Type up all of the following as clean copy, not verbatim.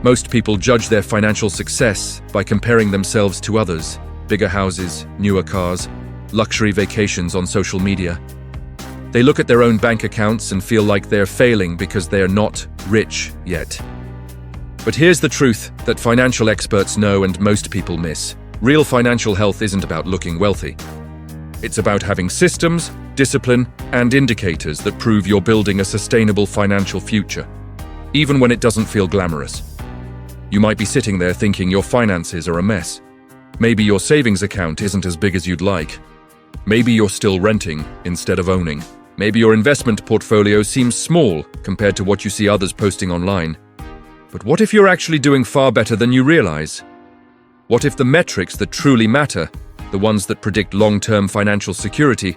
Most people judge their financial success by comparing themselves to others: bigger houses, newer cars, luxury vacations on social media. They look at their own bank accounts and feel like they're failing because they're not rich yet. But here's the truth that financial experts know and most people miss. Real financial health isn't about looking wealthy. It's about having systems, discipline, and indicators that prove you're building a sustainable financial future, even when it doesn't feel glamorous. You might be sitting there thinking your finances are a mess. Maybe your savings account isn't as big as you'd like. Maybe you're still renting instead of owning. Maybe your investment portfolio seems small compared to what you see others posting online. But what if you're actually doing far better than you realize? What if the metrics that truly matter, the ones that predict long-term financial security,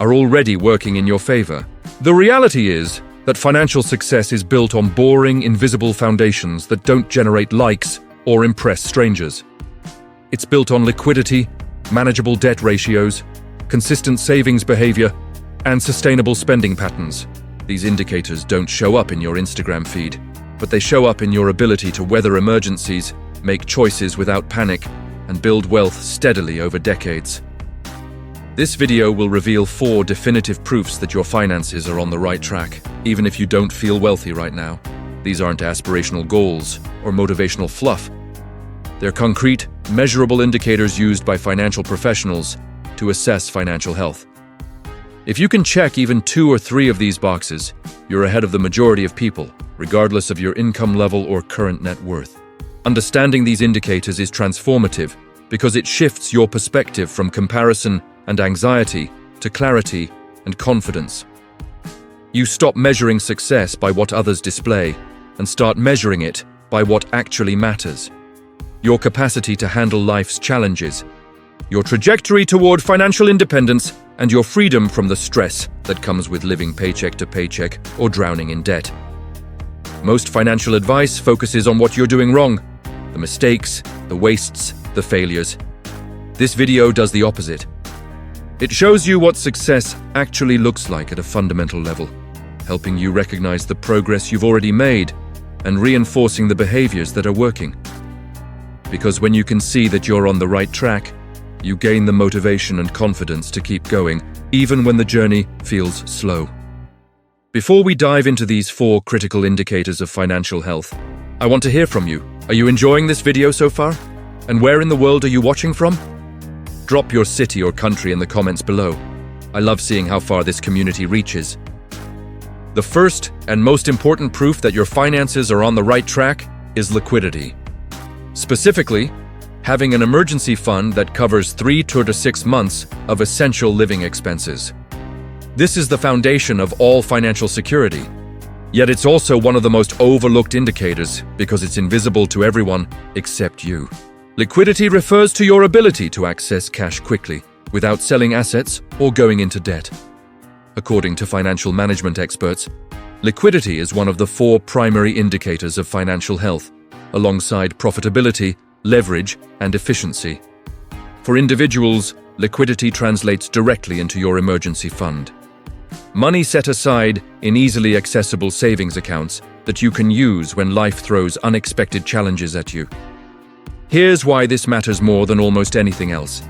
are already working in your favor? The reality is that financial success is built on boring, invisible foundations that don't generate likes or impress strangers. It's built on liquidity, manageable debt ratios, consistent savings behavior, and sustainable spending patterns. These indicators don't show up in your Instagram feed, but they show up in your ability to weather emergencies, make choices without panic, and build wealth steadily over decades. This video will reveal 4 definitive proofs that your finances are on the right track, even if you don't feel wealthy right now. These aren't aspirational goals or motivational fluff. They're concrete, measurable indicators used by financial professionals to assess financial health. If you can check even 2 or 3 of these boxes, you're ahead of the majority of people, regardless of your income level or current net worth. Understanding these indicators is transformative because it shifts your perspective from comparison and anxiety to clarity and confidence. You stop measuring success by what others display and start measuring it by what actually matters: your capacity to handle life's challenges, your trajectory toward financial independence, and your freedom from the stress that comes with living paycheck to paycheck or drowning in debt. Most financial advice focuses on what you're doing wrong: the mistakes, the wastes, the failures. This video does the opposite. It shows you what success actually looks like at a fundamental level, helping you recognize the progress you've already made and reinforcing the behaviors that are working. Because when you can see that you're on the right track, you gain the motivation and confidence to keep going, even when the journey feels slow. Before we dive into these 4 critical indicators of financial health, I want to hear from you. Are you enjoying this video so far? And where in the world are you watching from? Drop your city or country in the comments below. I love seeing how far this community reaches. The first and most important proof that your finances are on the right track is liquidity. Specifically, having an emergency fund that covers 3 to 6 months of essential living expenses. This is the foundation of all financial security. Yet it's also one of the most overlooked indicators because it's invisible to everyone except you. Liquidity refers to your ability to access cash quickly, without selling assets or going into debt. According to financial management experts, liquidity is one of the 4 primary indicators of financial health, alongside profitability, leverage, and efficiency. For individuals, liquidity translates directly into your emergency fund. Money set aside in easily accessible savings accounts that you can use when life throws unexpected challenges at you. Here's why this matters more than almost anything else.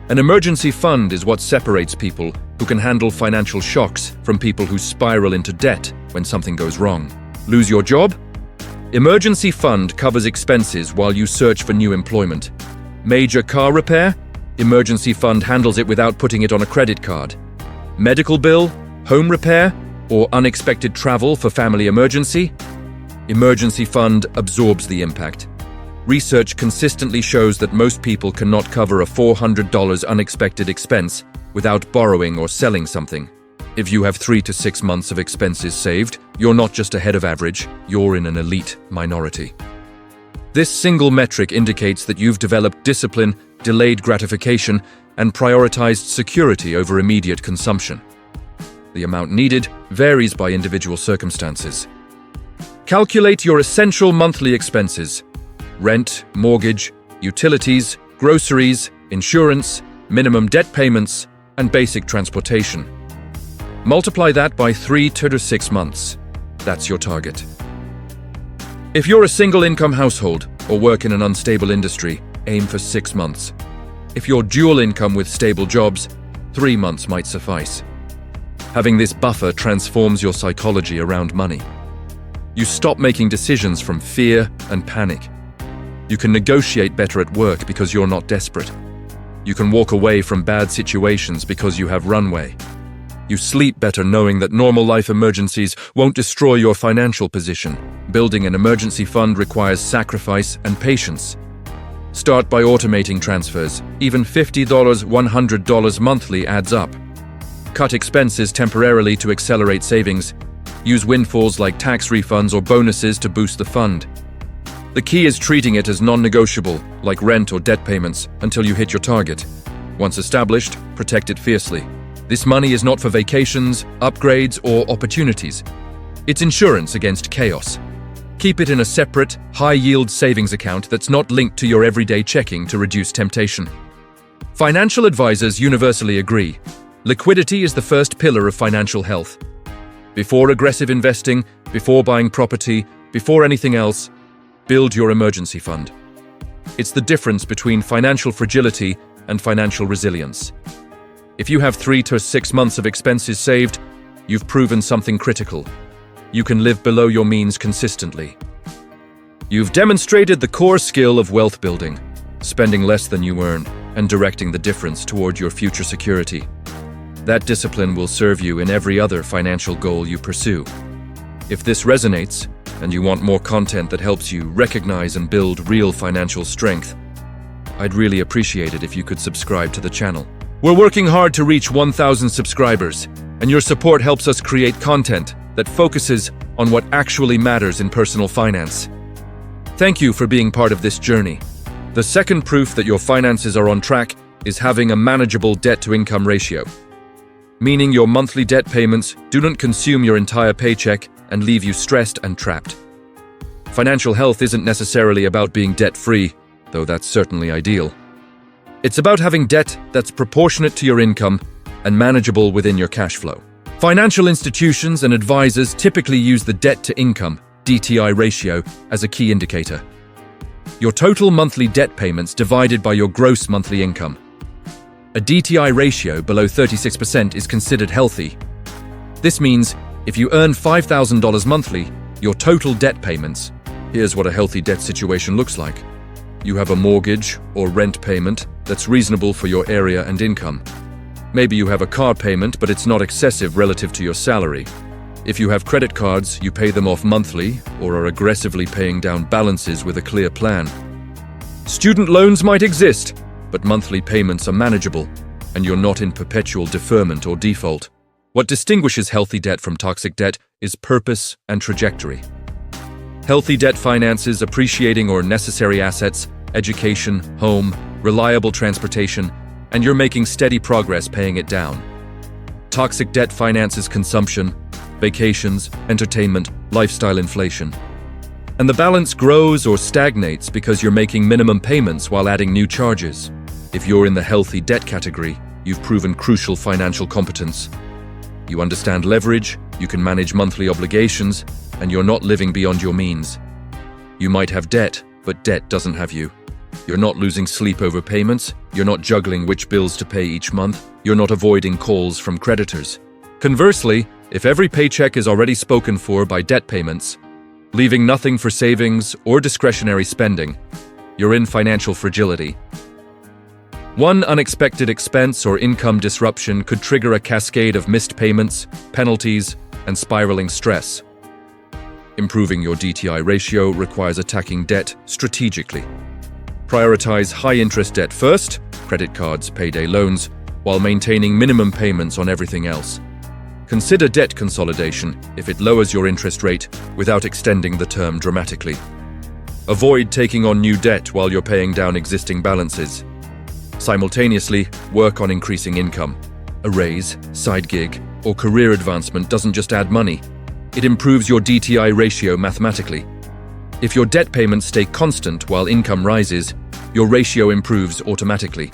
An emergency fund is what separates people who can handle financial shocks from people who spiral into debt when something goes wrong. Lose your job? Emergency fund covers expenses while you search for new employment. Major car repair? Emergency fund handles it without putting it on a credit card. Medical bill, home repair, or unexpected travel for family emergency? Emergency fund absorbs the impact. Research consistently shows that most people cannot cover a $400 unexpected expense without borrowing or selling something. If you have 3 to 6 months of expenses saved, you're not just ahead of average, you're in an elite minority. This single metric indicates that you've developed discipline, delayed gratification, and prioritized security over immediate consumption. The amount needed varies by individual circumstances. Calculate your essential monthly expenses: rent, mortgage, utilities, groceries, insurance, minimum debt payments, and basic transportation. Multiply that by 3 to 6 months. That's your target. If you're a single-income household or work in an unstable industry, aim for 6 months. If you're dual income with stable jobs, 3 months might suffice. Having this buffer transforms your psychology around money. You stop making decisions from fear and panic. You can negotiate better at work because you're not desperate. You can walk away from bad situations because you have runway. You sleep better knowing that normal life emergencies won't destroy your financial position. Building an emergency fund requires sacrifice and patience. Start by automating transfers. Even $50, $100 monthly adds up. Cut expenses temporarily to accelerate savings. Use windfalls like tax refunds or bonuses to boost the fund. The key is treating it as non-negotiable, like rent or debt payments, until you hit your target. Once established, protect it fiercely. This money is not for vacations, upgrades, or opportunities. It's insurance against chaos. Keep it in a separate, high-yield savings account that's not linked to your everyday checking to reduce temptation. Financial advisors universally agree. Liquidity is the first pillar of financial health. Before aggressive investing, before buying property, before anything else, build your emergency fund. It's the difference between financial fragility and financial resilience. If you have 3 to 6 months of expenses saved, you've proven something critical. You can live below your means consistently. You've demonstrated the core skill of wealth building, spending less than you earn and directing the difference toward your future security. That discipline will serve you in every other financial goal you pursue. If this resonates, and you want more content that helps you recognize and build real financial strength, I'd really appreciate it if you could subscribe to the channel. We're working hard to reach 1,000 subscribers, and your support helps us create content that focuses on what actually matters in personal finance. Thank you for being part of this journey. The second proof that your finances are on track is having a manageable debt-to-income ratio, meaning your monthly debt payments do not consume your entire paycheck and leave you stressed and trapped. Financial health isn't necessarily about being debt-free, though that's certainly ideal. It's about having debt that's proportionate to your income and manageable within your cash flow. Financial institutions and advisors typically use the debt-to-income (DTI) ratio as a key indicator. Your total monthly debt payments divided by your gross monthly income. A DTI ratio below 36% is considered healthy. This means if you earn $5,000 monthly, your total debt payments, here's what a healthy debt situation looks like. You have a mortgage or rent payment that's reasonable for your area and income. Maybe you have a car payment, but it's not excessive relative to your salary. If you have credit cards, you pay them off monthly or are aggressively paying down balances with a clear plan. Student loans might exist, but monthly payments are manageable, and you're not in perpetual deferment or default. What distinguishes healthy debt from toxic debt is purpose and trajectory. Healthy debt finances appreciating or necessary assets, education, home, reliable transportation, and you're making steady progress paying it down. Toxic debt finances consumption, vacations, entertainment, lifestyle inflation. And the balance grows or stagnates because you're making minimum payments while adding new charges. If you're in the healthy debt category, you've proven crucial financial competence. You understand leverage, you can manage monthly obligations, and you're not living beyond your means. You might have debt, but debt doesn't have you. You're not losing sleep over payments, you're not juggling which bills to pay each month, you're not avoiding calls from creditors. Conversely, if every paycheck is already spoken for by debt payments, leaving nothing for savings or discretionary spending, you're in financial fragility. One unexpected expense or income disruption could trigger a cascade of missed payments, penalties, and spiraling stress. Improving your DTI ratio requires attacking debt strategically. Prioritize high-interest debt first, credit cards, payday loans, while maintaining minimum payments on everything else. Consider debt consolidation if it lowers your interest rate without extending the term dramatically. Avoid taking on new debt while you're paying down existing balances. Simultaneously, work on increasing income. A raise, side gig, or career advancement doesn't just add money. It improves your DTI ratio mathematically. If your debt payments stay constant while income rises, your ratio improves automatically.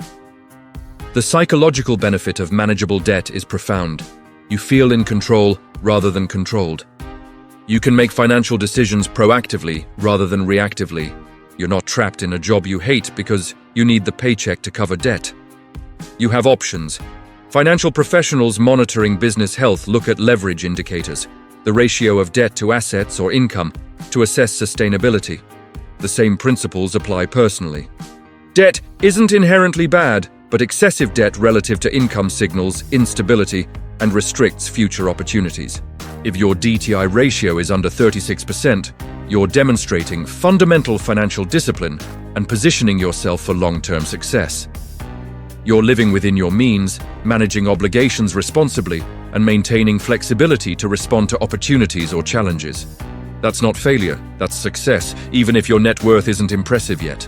The psychological benefit of manageable debt is profound. You feel in control rather than controlled. You can make financial decisions proactively rather than reactively. You're not trapped in a job you hate because you need the paycheck to cover debt. You have options. Financial professionals monitoring business health look at leverage indicators, the ratio of debt to assets or income, to assess sustainability. The same principles apply personally. Debt isn't inherently bad, but excessive debt relative to income signals instability and restricts future opportunities. If your DTI ratio is under 36%, you're demonstrating fundamental financial discipline and positioning yourself for long-term success. You're living within your means, managing obligations responsibly, and maintaining flexibility to respond to opportunities or challenges. That's not failure, that's success, even if your net worth isn't impressive yet.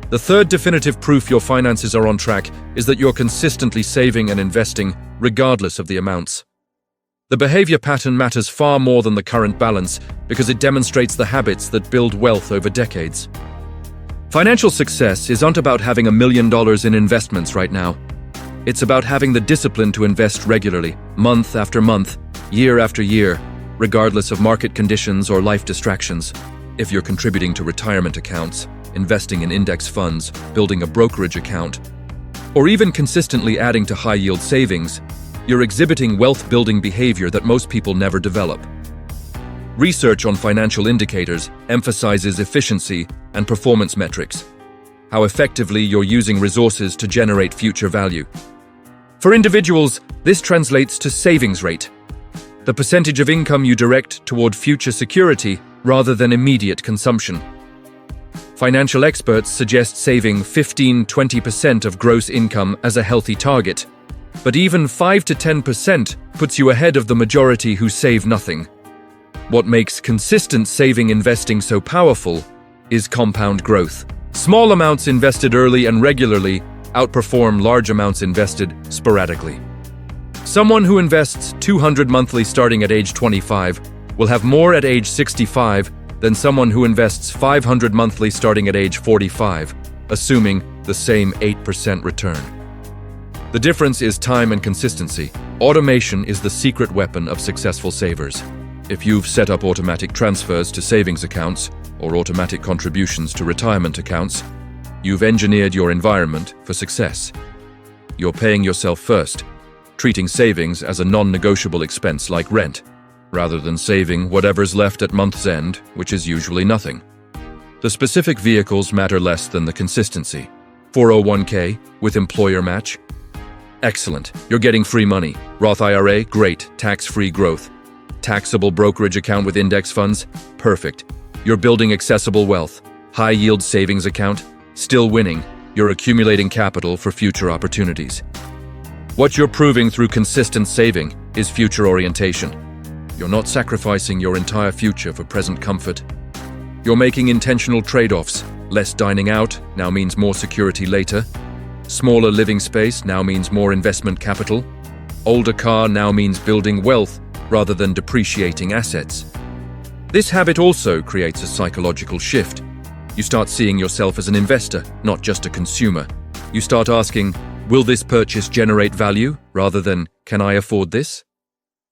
The third definitive proof your finances are on track is that you're consistently saving and investing, regardless of the amounts. The behavior pattern matters far more than the current balance because it demonstrates the habits that build wealth over decades. Financial success isn't about having $1 million in investments right now. It's about having the discipline to invest regularly, month after month, year after year, regardless of market conditions or life distractions. If you're contributing to retirement accounts, investing in index funds, building a brokerage account, or even consistently adding to high-yield savings, you're exhibiting wealth-building behavior that most people never develop. Research on financial indicators emphasizes efficiency and performance metrics, how effectively you're using resources to generate future value. For individuals, this translates to savings rate, the percentage of income you direct toward future security rather than immediate consumption. Financial experts suggest saving 15–20% of gross income as a healthy target, but even 5 to 10% puts you ahead of the majority who save nothing. What makes consistent saving investing so powerful is compound growth. Small amounts invested early and regularly outperform large amounts invested sporadically. Someone who invests $200 monthly starting at age 25 will have more at age 65 than someone who invests $500 monthly starting at age 45, assuming the same 8% return. The difference is time and consistency. Automation is the secret weapon of successful savers. If you've set up automatic transfers to savings accounts or automatic contributions to retirement accounts, you've engineered your environment for success. You're paying yourself first, treating savings as a non-negotiable expense like rent, rather than saving whatever's left at month's end, which is usually nothing. The specific vehicles matter less than the consistency. 401k with employer match? Excellent. You're getting free money. Roth IRA? Great. Tax-free growth. Taxable brokerage account with index funds? Perfect. You're building accessible wealth. High-yield savings account? Still winning. You're accumulating capital for future opportunities. What you're proving through consistent saving is future orientation. You're not sacrificing your entire future for present comfort. You're making intentional trade-offs. Less dining out now means more security later. Smaller living space now means more investment capital. Older car now means building wealth rather than depreciating assets. This habit also creates a psychological shift. You start seeing yourself as an investor, not just a consumer. You start asking, will this purchase generate value rather than, can I afford this?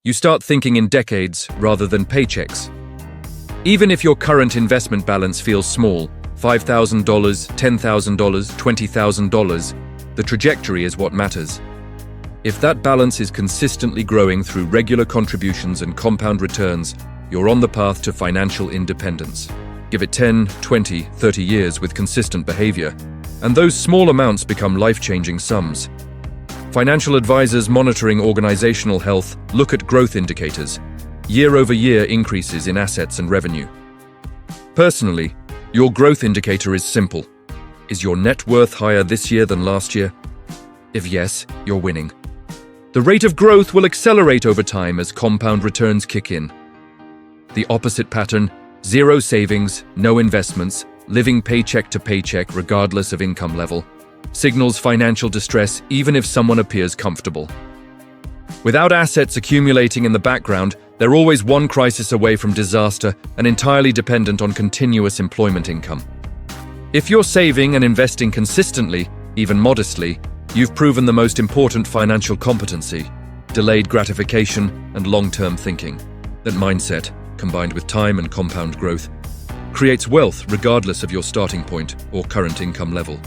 You start thinking in decades rather than paychecks. Even if your current investment balance feels small, $5,000, $10,000, $20,000, the trajectory is what matters. If that balance is consistently growing through regular contributions and compound returns, you're on the path to financial independence. Give it 10, 20, 30 years with consistent behavior, and those small amounts become life-changing sums. Financial advisors monitoring organizational health look at growth indicators, year-over-year increases in assets and revenue. Personally, your growth indicator is simple. Is your net worth higher this year than last year? If yes, you're winning. The rate of growth will accelerate over time as compound returns kick in. The opposite pattern, zero savings, no investments, living paycheck to paycheck regardless of income level, signals financial distress even if someone appears comfortable. Without assets accumulating in the background, they're always one crisis away from disaster and entirely dependent on continuous employment income. If you're saving and investing consistently, even modestly, you've proven the most important financial competency: delayed gratification and long-term thinking. That mindset, combined with time and compound growth, creates wealth regardless of your starting point or current income level.